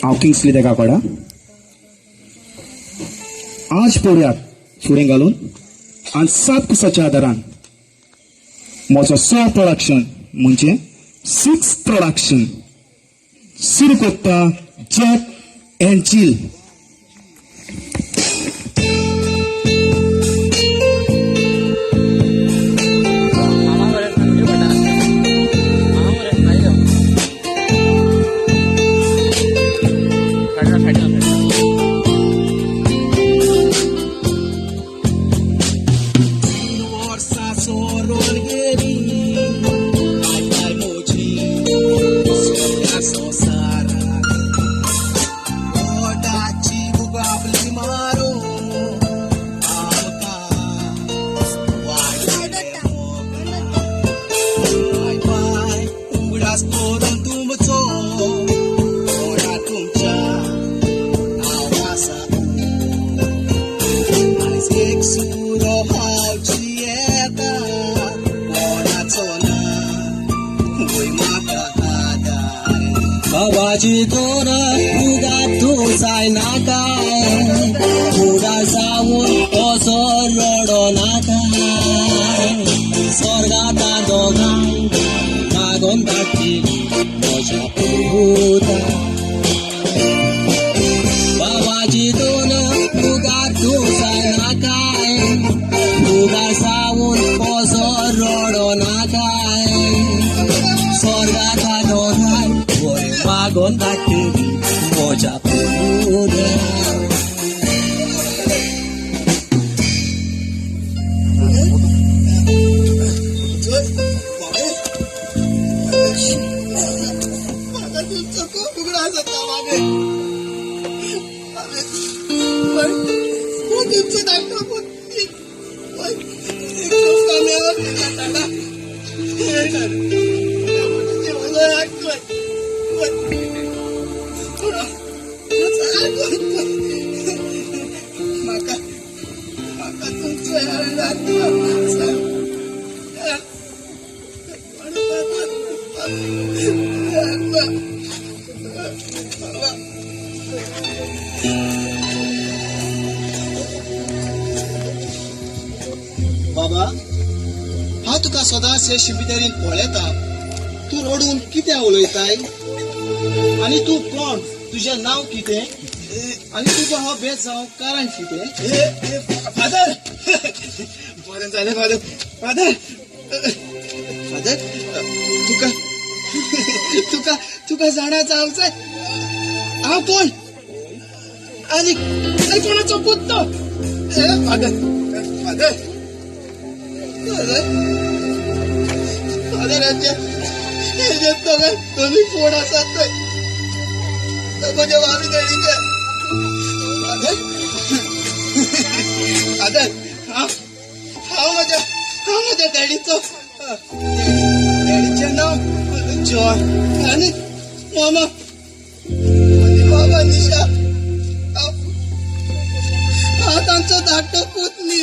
हांव किंग्सली तेका कळा आज पळयात फुडें घालून आनी 7 कुसाच्या आदारान म्हजो प्रोडक्शन म्हणजे 6 प्रोडक्शन सुरू करता जॅक एंड जिल. बाबाची तोर उगात तू जाय नाका उडा जाऊन असो रडो नाका स्वर्गाता दोगांक मागोन धाडटली म्हज्या पुता. बाबाची तोर उगात तू जाय नाका उडा जाऊन असो रडो नाका स्वर्गाता दोगांक मागोन धाडटली म्हज्या पुता. बाबा हांव तुका सदांच हे शिमितेरीन पळयता तूं रडून कितें उलयताय आनी तूं कोण तुजें नांव कितें आनी तुजो हो भेस जावं कारण कितें. फादर बरें जालें फादर फादर फादर तुका तुका तुका जाणा जावंक जाय हांव कोण आनी कोणाचो पुत्तो. फादर फादर फादराचे हेजे दोगां दोनी कोण आसात थंय म्हज्या वावी देडीचे. फादर फादर हांव म्हज्या डॅडीचें नांव जॉन आनी मामा निशा. हांव तांचो धाकटो पुतनी.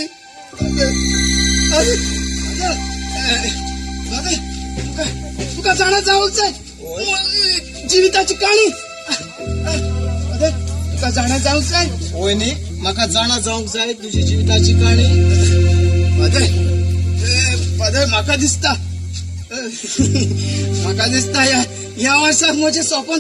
तुका जाणा जावंक जाय जिविताची काणी. तुका जाणा जावंक जाय होय न्ही म्हाका जाणा जावंक जाय तुजी जिविताची काणी. फादर म्हाका दिसता ह्या वर्साक म्हजें स्वप्न